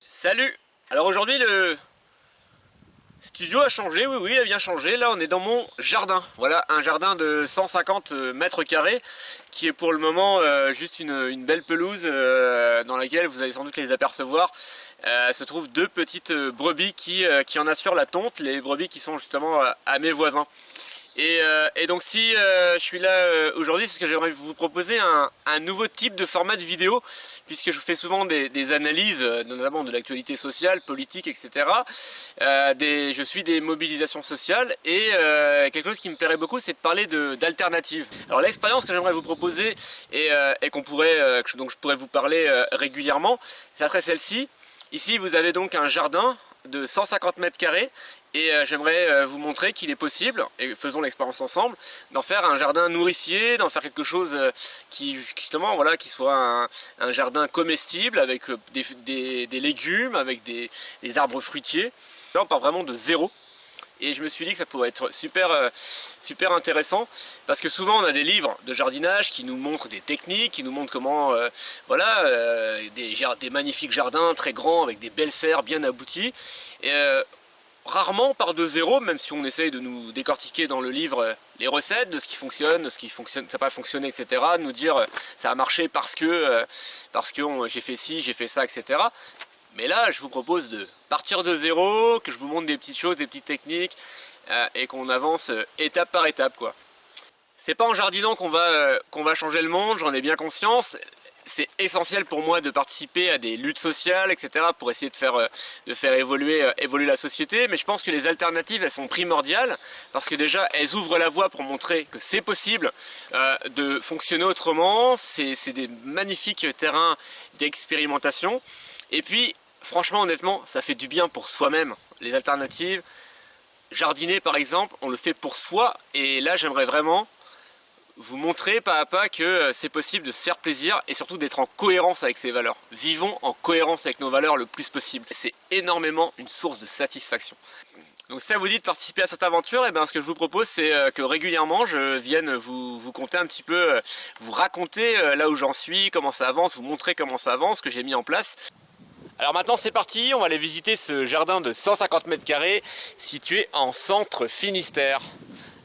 Salut! Alors aujourd'hui le studio a changé, oui il a bien changé. Là on est dans mon jardin. Voilà un jardin de 150 mètres carrés qui est pour le moment juste une belle pelouse dans laquelle vous allez sans doute les apercevoir. Se trouvent deux petites brebis qui en assurent la tonte, les brebis qui sont justement à mes voisins. Et donc si je suis là aujourd'hui, c'est parce que j'aimerais vous proposer un nouveau type de format de vidéo, puisque je fais souvent des analyses, notamment de l'actualité sociale, politique, etc. Je suis des mobilisations sociales, et quelque chose qui me plairait beaucoup, c'est de parler d'alternatives. Alors l'expérience que j'aimerais vous proposer, et dont je pourrais vous parler régulièrement, ça serait celle-ci. Ici vous avez donc un jardin de 150 mètres carrés, et j'aimerais vous montrer qu'il est possible, et faisons l'expérience ensemble, d'en faire un jardin nourricier, d'en faire quelque chose qui justement voilà, qui soit un jardin comestible avec des légumes, avec des arbres fruitiers. Là on part vraiment de zéro. Et je me suis dit que ça pourrait être super intéressant, parce que souvent on a des livres de jardinage qui nous montrent des techniques, qui nous montrent comment des magnifiques jardins très grands avec des belles serres bien abouties. Et rarement on part de zéro, même si on essaye de nous décortiquer dans le livre les recettes de ce qui fonctionne, de ce qui fonctionne, ça n'a pas fonctionné, etc. De nous dire ça a marché parce que j'ai fait ci, j'ai fait ça, etc. Mais là, je vous propose de partir de zéro, que je vous montre des petites choses, des petites techniques, et qu'on avance étape par étape, quoi. C'est pas en jardinant qu'on va changer le monde, j'en ai bien conscience. C'est essentiel pour moi de participer à des luttes sociales, etc., pour essayer de faire évoluer la société. Mais je pense que les alternatives, elles sont primordiales, parce que déjà, elles ouvrent la voie pour montrer que c'est possible de fonctionner autrement. C'est des magnifiques terrains d'expérimentation. Et puis, franchement, honnêtement, ça fait du bien pour soi-même. Les alternatives, jardiner par exemple, on le fait pour soi. Et là, j'aimerais vraiment vous montrer pas à pas que c'est possible de se faire plaisir et surtout d'être en cohérence avec ses valeurs. Vivons en cohérence avec nos valeurs le plus possible. C'est énormément une source de satisfaction. Donc si ça vous dit de participer à cette aventure, et ce que je vous propose, c'est que régulièrement je vienne vous conter un petit peu, vous raconter là où j'en suis, comment ça avance, vous montrer comment ça avance, ce que j'ai mis en place. Alors maintenant c'est parti, on va aller visiter ce jardin de 150 mètres carrés situé en centre Finistère.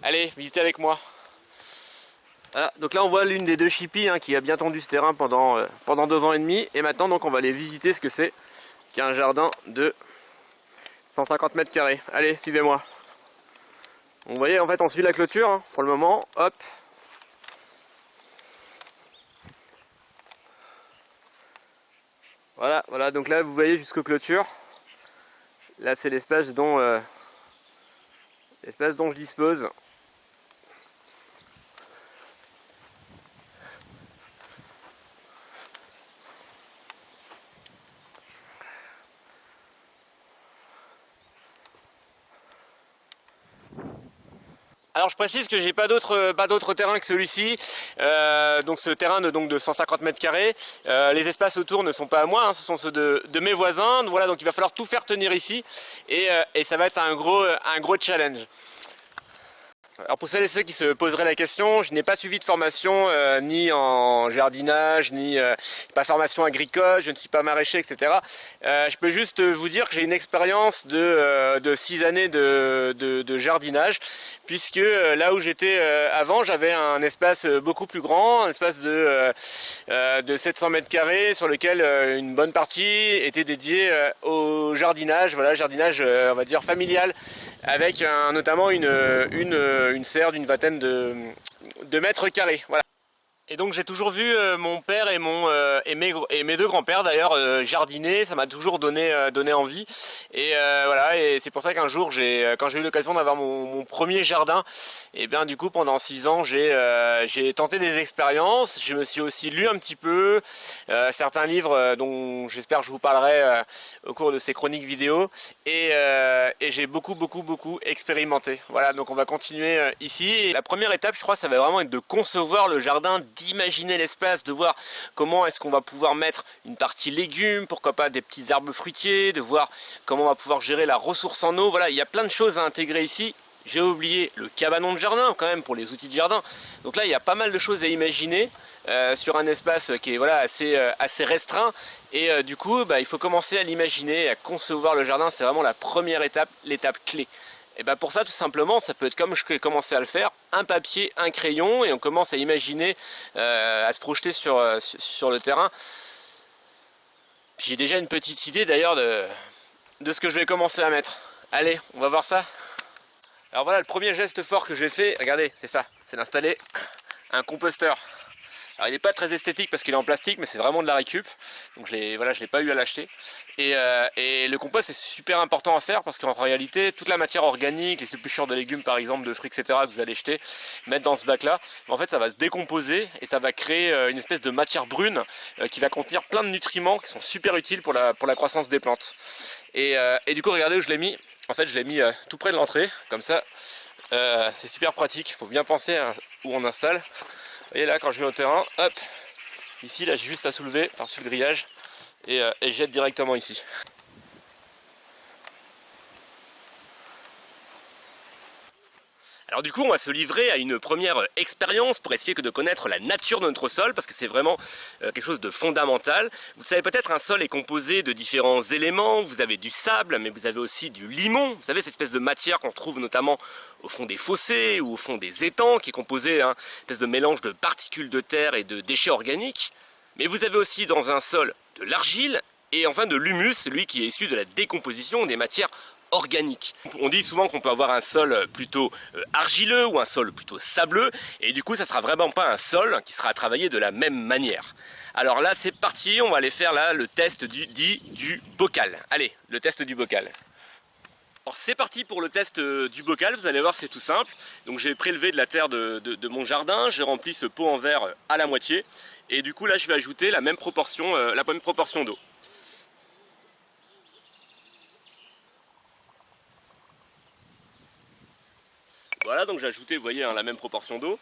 Allez, visitez avec moi. Voilà, donc là on voit l'une des deux chippies qui a bien tendu ce terrain pendant 2 ans et demi. Et maintenant donc on va aller visiter ce que c'est qu'un jardin de 150 mètres carrés. Allez, suivez-moi. Vous voyez, en fait on suit la clôture pour le moment, hop. Voilà, donc là vous voyez jusqu'aux clôtures. Là c'est l'espace dont je dispose. Alors je précise que j'ai pas d'autre terrain que celui-ci, donc ce terrain de 150 mètres carrés. Les espaces autour ne sont pas à moi, ce sont ceux de mes voisins. Voilà, donc il va falloir tout faire tenir ici, et ça va être un gros challenge. Alors pour celles et ceux qui se poseraient la question, je n'ai pas suivi de formation ni en jardinage, ni pas de formation agricole, je ne suis pas maraîcher, etc. Je peux juste vous dire que j'ai une expérience de 6 années de jardinage, puisque là où j'étais avant, j'avais un espace beaucoup plus grand, un espace de 700 mètres carrés, sur lequel une bonne partie était dédiée au jardinage, voilà, jardinage on va dire familial, avec notamment une serre d'une vingtaine de mètres carrés. Voilà. Et donc j'ai toujours vu mon père et mes deux grands-pères d'ailleurs jardiner, ça m'a toujours donné envie. Et voilà, et c'est pour ça qu'un jour quand j'ai eu l'occasion d'avoir mon premier jardin, et bien du coup pendant 6 ans j'ai tenté des expériences. Je me suis aussi lu un petit peu certains livres dont j'espère que je vous parlerai au cours de ces chroniques vidéo, et j'ai beaucoup expérimenté. Voilà, donc on va continuer ici. Et la première étape, je crois, ça va vraiment être de concevoir le jardin, d'imaginer l'espace, de voir comment est-ce qu'on va pouvoir mettre une partie légumes, pourquoi pas des petits arbres fruitiers, de voir comment on va pouvoir gérer la ressource en eau. Voilà, il y a plein de choses à intégrer ici. J'ai oublié le cabanon de jardin quand même pour les outils de jardin. Donc là il y a pas mal de choses à imaginer. sur un espace qui est voilà, assez restreint. Et du coup, il faut commencer à l'imaginer, à concevoir le jardin. C'est vraiment la première étape, l'étape clé. Et pour ça, tout simplement, ça peut être comme je vais commencer à le faire, un papier, un crayon, et on commence à imaginer, à se projeter sur le terrain. J'ai déjà une petite idée d'ailleurs de ce que je vais commencer à mettre. Allez, on va voir ça. Alors voilà, le premier geste fort que j'ai fait, regardez, c'est ça, c'est d'installer un composteur. Alors il n'est pas très esthétique parce qu'il est en plastique, mais c'est vraiment de la récup. Donc je l'ai pas eu à l'acheter. Et le compost c'est super important à faire parce qu'en réalité, toute la matière organique, les épluchures de légumes par exemple, de fruits, etc. que vous allez jeter, mettre dans ce bac là, en fait ça va se décomposer et ça va créer une espèce de matière brune qui va contenir plein de nutriments qui sont super utiles pour la croissance des plantes. Et du coup regardez où je l'ai mis. En fait je l'ai mis tout près de l'entrée, comme ça c'est super pratique. Il faut bien penser à où on installe. Vous voyez là, quand je vais au terrain, hop, ici là j'ai juste à soulever par-dessus le grillage et je jette directement ici. Alors du coup on va se livrer à une première expérience pour essayer de connaître la nature de notre sol parce que c'est vraiment quelque chose de fondamental. Vous savez peut-être un sol est composé de différents éléments, vous avez du sable mais vous avez aussi du limon, vous savez cette espèce de matière qu'on trouve notamment au fond des fossés ou au fond des étangs qui est composé d'une espèce de mélange de particules de terre et de déchets organiques. Mais vous avez aussi dans un sol de l'argile et enfin de l'humus, celui qui est issu de la décomposition des matières organique. On dit souvent qu'on peut avoir un sol plutôt argileux ou un sol plutôt sableux et du coup ça sera vraiment pas un sol qui sera travaillé de la même manière. Alors là c'est parti, on va aller faire là le test du bocal. Allez, le test du bocal. Alors c'est parti pour le test du bocal, vous allez voir c'est tout simple. Donc j'ai prélevé de la terre de mon jardin, j'ai rempli ce pot en verre à la moitié et du coup là je vais ajouter la même proportion d'eau. Voilà, donc j'ai ajouté, vous voyez, la même proportion d'eau.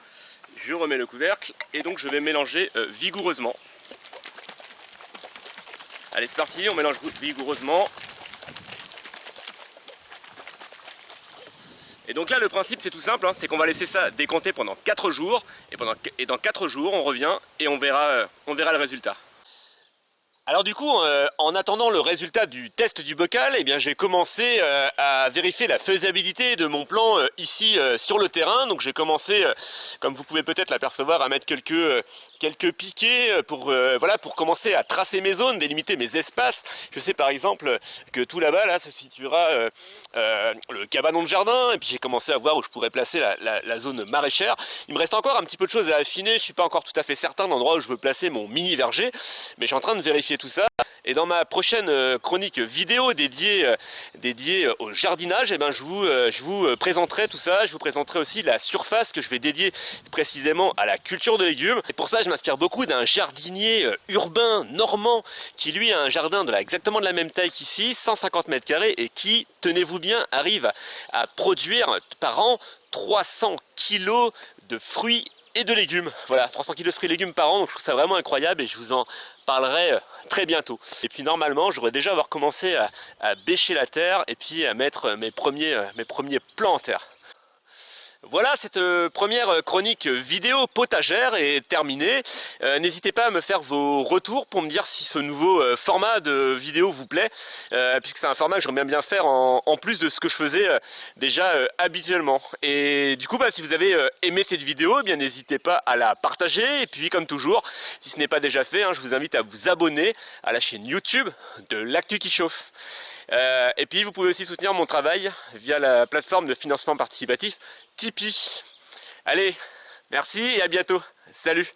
Je remets le couvercle et donc je vais mélanger vigoureusement. Allez, c'est parti, on mélange vigoureusement. Et donc là, le principe, c'est tout simple, c'est qu'on va laisser ça décanter pendant 4 jours. Et dans 4 jours, on revient et on verra le résultat. Alors du coup, en attendant le résultat du test du bocal, eh bien j'ai commencé à vérifier la faisabilité de mon plan ici sur le terrain. Donc j'ai commencé, comme vous pouvez peut-être l'apercevoir, à mettre quelques piquets pour commencer à tracer mes zones, délimiter mes espaces. Je sais par exemple que tout là-bas là se situera le cabanon de jardin, et puis j'ai commencé à voir où je pourrais placer la zone maraîchère. Il me reste encore un petit peu de choses à affiner, je suis pas encore tout à fait certain de l'endroit où je veux placer mon mini verger, mais je suis en train de vérifier tout ça. Et dans ma prochaine chronique vidéo dédiée au jardinage, eh ben je vous présenterai tout ça. Je vous présenterai aussi la surface que je vais dédier précisément à la culture de légumes. Et pour ça, je m'inspire beaucoup d'un jardinier urbain normand qui lui a un jardin exactement de la même taille qu'ici, 150 mètres carrés, et qui, tenez-vous bien, arrive à produire par an 300 kilos de fruits et de légumes. Voilà, 300 kg de fruits et légumes par an, donc je trouve ça vraiment incroyable et je vous en parlerai très bientôt. Et puis normalement, je devrais déjà avoir commencé à bêcher la terre et puis à mettre mes premiers plants en terre. Voilà, cette première chronique vidéo potagère est terminée. N'hésitez pas à me faire vos retours pour me dire si ce nouveau format de vidéo vous plaît, puisque c'est un format que j'aimerais bien faire en plus de ce que je faisais déjà habituellement. Et du coup, si vous avez aimé cette vidéo, eh bien n'hésitez pas à la partager. Et puis comme toujours, si ce n'est pas déjà fait, je vous invite à vous abonner à la chaîne YouTube de l'Actu qui chauffe. Et puis vous pouvez aussi soutenir mon travail via la plateforme de financement participatif Tipeee. Allez, merci et à bientôt. Salut!